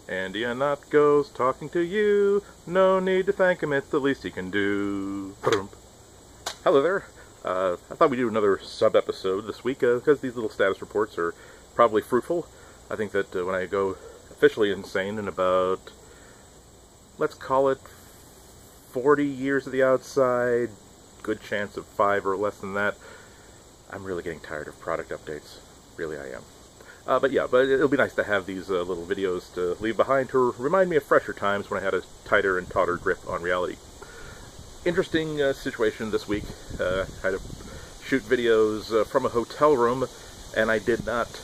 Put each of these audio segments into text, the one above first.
And Ihnatko's talking to you. No need to thank him, it's the least he can do. Hello there. I thought we'd do another sub-episode this week because these little status reports are probably fruitful. I think that when I go officially insane in about, let's call it 40 years of the outside, good chance of 5 or less than that, I'm really getting tired of product updates. Really, I am. But it'll be nice to have these little videos to leave behind to remind me of fresher times when I had a tighter and tauter grip on reality. Interesting situation this week. Had to shoot videos from a hotel room, and I did not,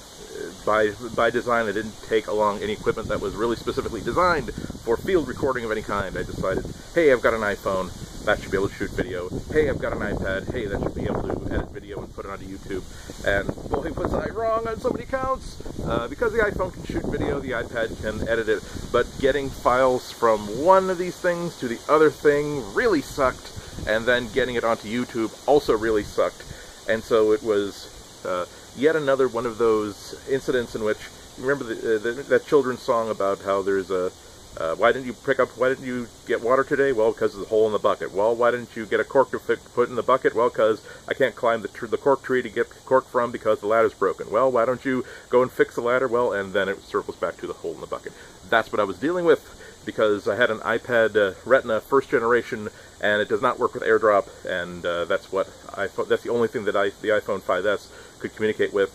by design, I didn't take along any equipment that was really specifically designed for field recording of any kind. I decided, hey, I've got an iPhone, that should be able to shoot video. Hey, I've got an iPad, hey, that should be able to edit video and put it onto YouTube. And boy, was I wrong on so many counts! Because the iPhone can shoot video, the iPad can edit it, but getting files from one of these things to the other thing really sucked, and then getting it onto YouTube also really sucked. And so it was yet another one of those incidents in which, you remember that children's song about how there's a why didn't you get water today? Well, because there's a hole in the bucket. Well, why didn't you get a cork to put in the bucket? Well, because I can't climb the cork tree to get cork from because the ladder's broken. Well, why don't you go and fix the ladder? Well, and then it circles back to the hole in the bucket. That's what I was dealing with, because I had an iPad Retina first generation, and it does not work with AirDrop, and that's the only thing that the iPhone 5S could communicate with.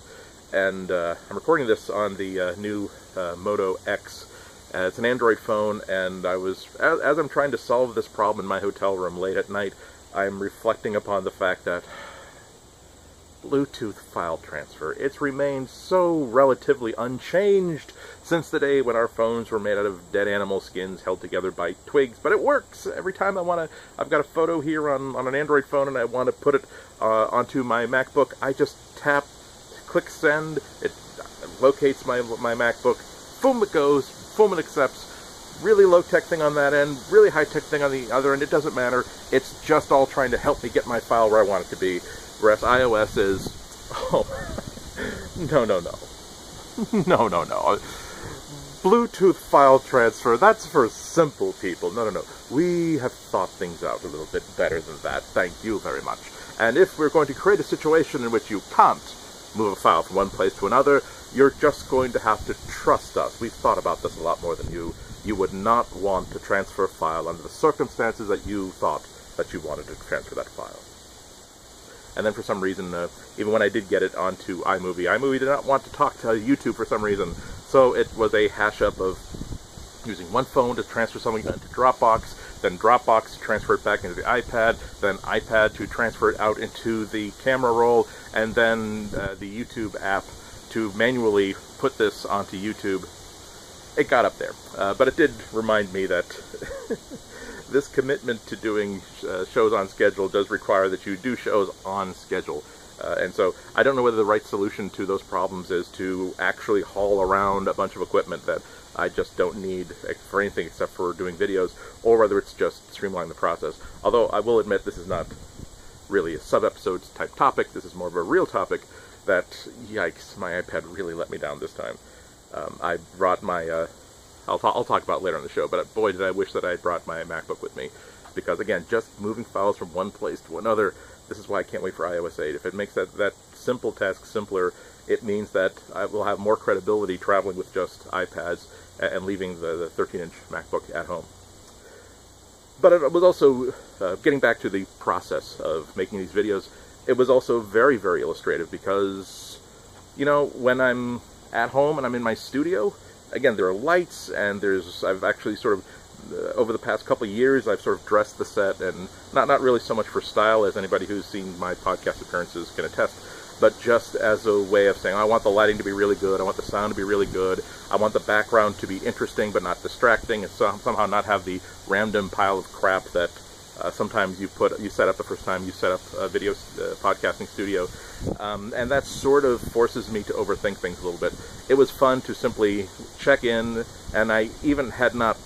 And I'm recording this on the new Moto X. It's an Android phone, and as I'm trying to solve this problem in my hotel room late at night, I'm reflecting upon the fact that Bluetooth file transfer, it's remained so relatively unchanged since the day when our phones were made out of dead animal skins held together by twigs, but it works. Every time I've got a photo here on an Android phone and I want to put it onto my MacBook, I just click send, it locates my MacBook, boom it goes, boom it accepts. Really low-tech thing on that end, really high-tech thing on the other end, it doesn't matter. It's just all trying to help me get my file where I want it to be. Whereas iOS is, no. Bluetooth file transfer, that's for simple people. No. We have thought things out a little bit better than that. Thank you very much. And if we're going to create a situation in which you can't move a file from one place to another, you're just going to have to trust us. We've thought about this a lot more than you. You would not want to transfer a file under the circumstances that you thought that you wanted to transfer that file. And then for some reason, even when I did get it onto iMovie did not want to talk to YouTube for some reason. So it was a hash-up of using one phone to transfer something into Dropbox, then Dropbox to transfer it back into the iPad, then iPad to transfer it out into the camera roll, and then the YouTube app to manually put this onto YouTube. It got up there. But it did remind me that this commitment to doing shows on schedule does require that you do shows on schedule. And so I don't know whether the right solution to those problems is to actually haul around a bunch of equipment that I just don't need for anything except for doing videos, or whether it's just streamlining the process. Although I will admit this is not really a sub-episode type topic, this is more of a real topic that, yikes, my iPad really let me down this time. I brought my, I'll talk about it later on the show, but boy did I wish that I had brought my MacBook with me. Because again, just moving files from one place to another, this is why I can't wait for iOS 8. If it makes that simple task simpler, it means that I will have more credibility traveling with just iPads and leaving the 13-inch MacBook at home. But it was also, getting back to the process of making these videos, it was also very, very illustrative because, you know, when I'm at home and I'm in my studio, again, there are lights, and I've actually sort of, over the past couple of years, I've sort of dressed the set, and not really so much for style, as anybody who's seen my podcast appearances can attest, but just as a way of saying, I want the lighting to be really good, I want the sound to be really good, I want the background to be interesting but not distracting, and somehow not have the random pile of crap that sometimes you set up the first time you set up a video podcasting studio, and that sort of forces me to overthink things a little bit. It was fun to simply check in, and I even had not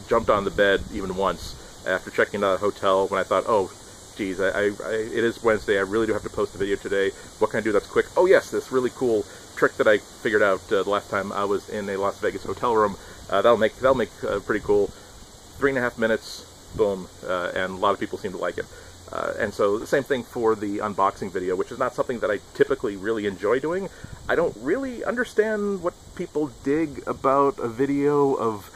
jumped on the bed even once after checking into a hotel when I thought, oh, geez, it is Wednesday, I really do have to post a video today. What can I do that's quick? Oh yes, this really cool trick that I figured out the last time I was in a Las Vegas hotel room. That'll make pretty cool. 3.5 minutes, boom, and a lot of people seem to like it. And so the same thing for the unboxing video, which is not something that I typically really enjoy doing. I don't really understand what people dig about a video of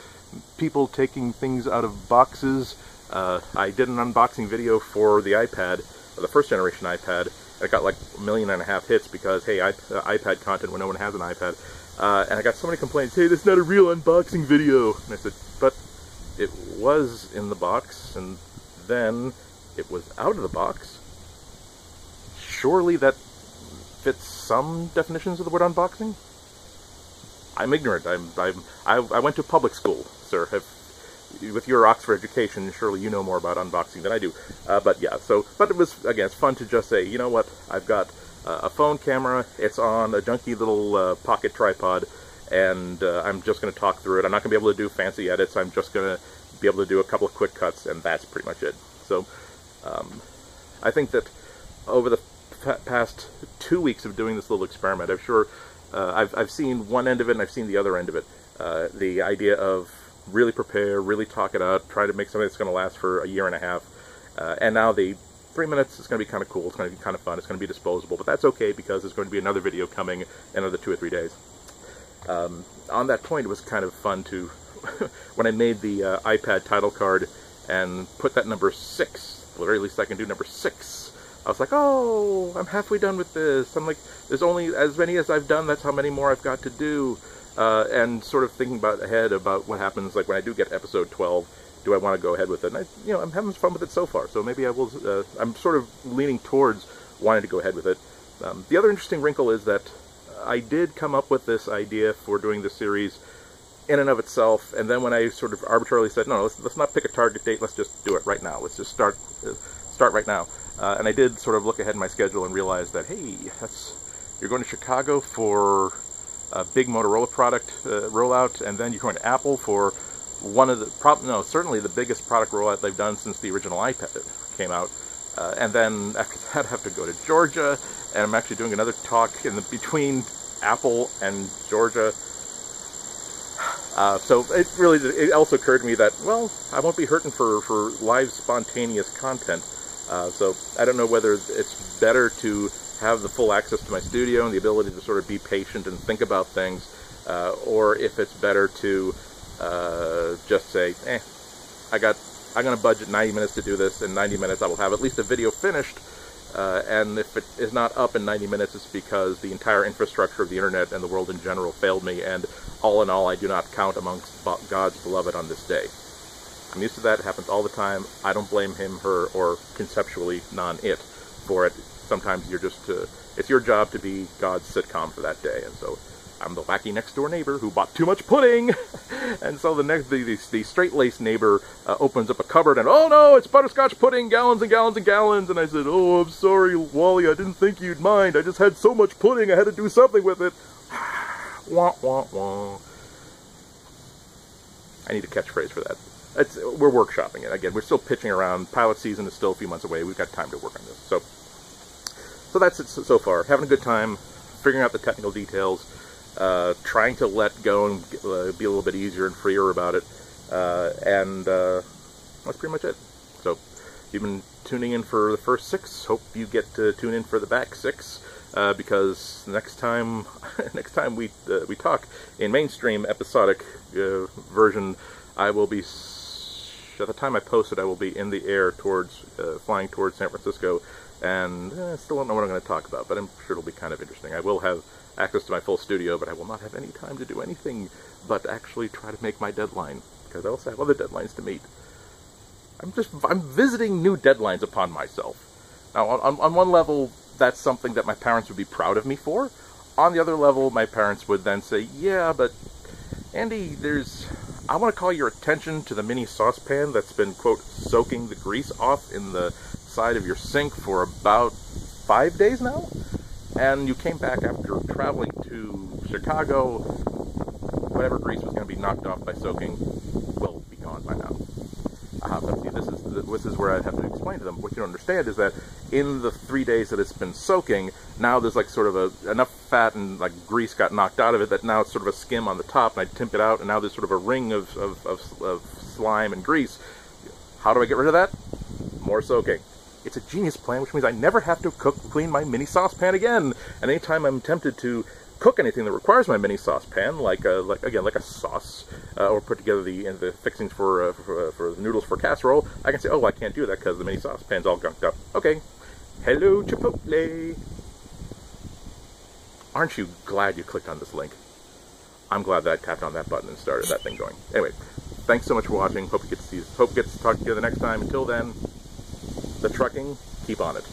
people taking things out of boxes. I did an unboxing video for the iPad, the first generation iPad, and it got like 1.5 million hits because, hey, iPad content when no one has an iPad. And I got so many complaints, hey, this is not a real unboxing video. And I said, but it was in the box, and then it was out of the box. Surely that fits some definitions of the word unboxing? I'm ignorant. I went to public school, sir. With your Oxford education, surely you know more about unboxing than I do. But yeah, but it was, again, it's fun to just say, you know what, I've got a phone camera, it's on a junky little pocket tripod, and I'm just going to talk through it. I'm not going to be able to do fancy edits, I'm just going to be able to do a couple of quick cuts, and that's pretty much it. So, I think that over the past 2 weeks of doing this little experiment, I've seen one end of it and I've seen the other end of it. The idea of really prepare, really talk it out, try to make something that's going to last for 1.5 years, and now the 3 minutes is going to be kind of cool, it's going to be kind of fun, it's going to be disposable, but that's okay because there's going to be another video coming in another 2 or 3 days. On that point, it was kind of fun to, when I made the iPad title card and put that number 6, the very least I can do number 6, I was like, oh, I'm halfway done with this. I'm like, there's only as many as I've done, that's how many more I've got to do. And sort of thinking ahead about what happens, like when I do get episode 12, do I want to go ahead with it? And I'm having fun with it so far, so maybe I will, I'm sort of leaning towards wanting to go ahead with it. The other interesting wrinkle is that I did come up with this idea for doing this series in and of itself, and then when I sort of arbitrarily said, no, let's not pick a target date, let's just do it right now, let's just start right now. And I did sort of look ahead in my schedule and realize that, hey, you're going to Chicago for a big Motorola product rollout, and then you're going to Apple for one of the, certainly the biggest product rollout they've done since the original iPad came out. And then after that I have to go to Georgia, and I'm actually doing another talk between Apple and Georgia. So it also occurred to me that, well, I won't be hurting for live spontaneous content. So I don't know whether it's better to have the full access to my studio and the ability to sort of be patient and think about things, or if it's better to just say, I'm going to budget 90 minutes to do this, in 90 minutes I will have at least a video finished, and if it is not up in 90 minutes, it's because the entire infrastructure of the internet and the world in general failed me, and all in all, I do not count amongst God's beloved on this day. I'm used to that, it happens all the time. I don't blame him, her, or conceptually non-it for it. Sometimes you're just, it's your job to be God's sitcom for that day, and so I'm the wacky next-door neighbor who bought too much pudding, and so the straight-laced neighbor opens up a cupboard, and oh no, it's butterscotch pudding, gallons and gallons and gallons, and I said, oh, I'm sorry, Wally, I didn't think you'd mind, I just had so much pudding, I had to do something with it. Wah, wah, wah. I need a catchphrase for that. We're workshopping it. Again, we're still pitching around. Pilot season is still a few months away. We've got time to work on this. So that's it so far. Having a good time, figuring out the technical details, trying to let go and be a little bit easier and freer about it, and that's pretty much it. So you've been tuning in for the first 6. Hope you get to tune in for the back 6, because next time we talk in mainstream episodic version, I will be, at the time I post it, I will be in the air flying towards San Francisco, and I still don't know what I'm going to talk about, but I'm sure it'll be kind of interesting. I will have access to my full studio, but I will not have any time to do anything but actually try to make my deadline, because I also have other deadlines to meet. I'm visiting new deadlines upon myself. Now, on one level, that's something that my parents would be proud of me for. On the other level, my parents would then say, yeah, but Andy, I want to call your attention to the mini saucepan that's been, quote, soaking the grease off in the side of your sink for about 5 days now, and you came back after traveling to Chicago. Whatever grease was going to be knocked off by soaking will be gone by now. But see, this is where I have to explain to them, what you don't understand is that in the 3 days that it's been soaking, now there's like sort of enough fat and like grease got knocked out of it that now it's sort of a skim on the top, and I timp it out, and now there's sort of a ring of slime and grease. How do I get rid of that? More soaking. It's a genius plan, which means I never have to clean my mini saucepan again. And anytime I'm tempted to cook anything that requires my mini saucepan, like a sauce, or put together the fixings for the noodles for casserole, I can say, oh, I can't do that because the mini saucepan's all gunked up. Okay. Hello, Chipotle. Aren't you glad you clicked on this link? I'm glad that I tapped on that button and started that thing going. Anyway, thanks so much for watching. Hope you get to talk to you the next time. Until then, the trucking, keep on it.